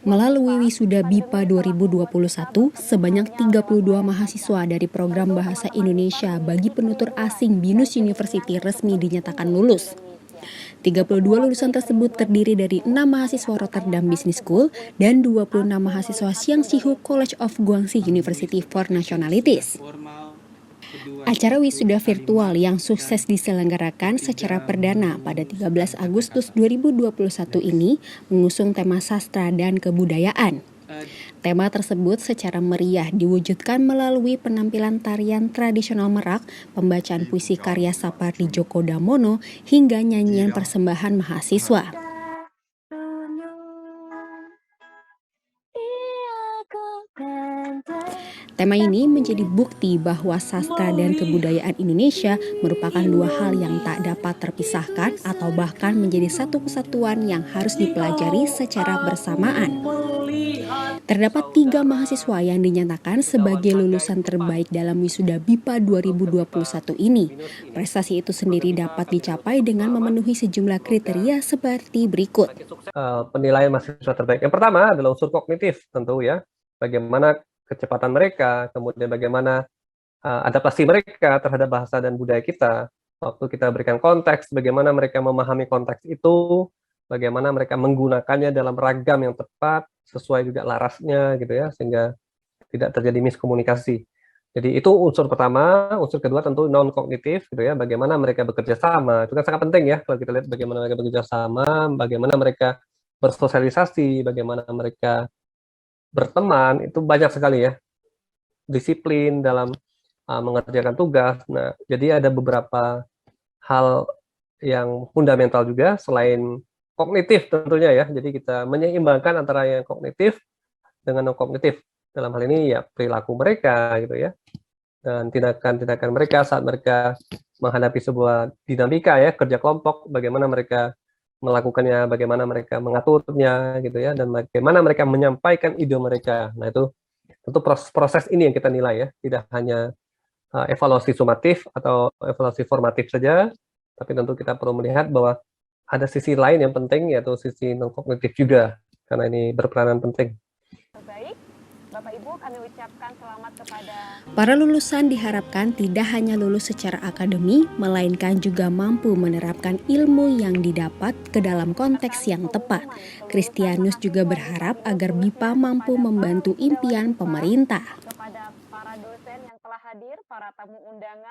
Melalui wisuda BIPA 2021, sebanyak 32 mahasiswa dari program Bahasa Indonesia bagi penutur asing BINUS University resmi dinyatakan lulus. 32 lulusan tersebut terdiri dari 6 mahasiswa Rotterdam Business School dan 26 mahasiswa Xiangxihu College of Guangxi University for Nationalities. Acara wisuda virtual yang sukses diselenggarakan secara perdana pada 13 Agustus 2021 ini mengusung tema sastra dan kebudayaan. Tema tersebut secara meriah diwujudkan melalui penampilan tarian tradisional Merak, pembacaan puisi karya Sapardi Djoko Damono, hingga nyanyian persembahan mahasiswa. Tema ini menjadi bukti bahwa sastra dan kebudayaan Indonesia merupakan dua hal yang tak dapat terpisahkan atau bahkan menjadi satu kesatuan yang harus dipelajari secara bersamaan. Terdapat 3 mahasiswa yang dinyatakan sebagai lulusan terbaik dalam wisuda BIPA 2021 ini. Prestasi itu sendiri dapat dicapai dengan memenuhi sejumlah kriteria seperti berikut. Penilaian mahasiswa terbaik. Yang pertama adalah unsur kognitif tentu ya. Bagaimana kecepatan mereka, kemudian bagaimana adaptasi mereka terhadap bahasa dan budaya kita. Waktu kita berikan konteks, bagaimana mereka memahami konteks itu, bagaimana mereka menggunakannya dalam ragam yang tepat, sesuai juga larasnya gitu ya, sehingga tidak terjadi miskomunikasi. Jadi itu unsur pertama. Unsur kedua tentu non-kognitif gitu ya, bagaimana mereka bekerja sama. Itu kan sangat penting ya, kalau kita lihat bagaimana mereka bekerja sama, bagaimana mereka bersosialisasi, bagaimana mereka berteman, itu banyak sekali ya. Disiplin dalam mengerjakan tugas. Nah, jadi ada beberapa hal yang fundamental juga selain kognitif tentunya ya. Jadi kita menyeimbangkan antara yang kognitif dengan non-kognitif. Dalam hal ini ya perilaku mereka gitu ya. Dan tindakan-tindakan mereka saat mereka menghadapi sebuah dinamika ya, kerja kelompok, bagaimana mereka melakukannya, bagaimana mereka mengaturnya gitu ya, dan bagaimana mereka menyampaikan ide mereka. Nah itu tentu proses ini yang kita nilai ya, tidak hanya evaluasi sumatif atau evaluasi formatif saja, tapi tentu kita perlu melihat bahwa ada sisi lain yang penting, yaitu sisi non-kognitif juga, karena ini berperanan penting. Baik, Bapak Ibu, kami ucapkan selamat kepada para lulusan diharapkan tidak hanya lulus secara akademi, melainkan juga mampu menerapkan ilmu yang didapat ke dalam konteks yang tepat. Kristianus juga berharap agar BIPA mampu membantu impian pemerintah. kepada para dosen yang telah hadir, para tamu undangan.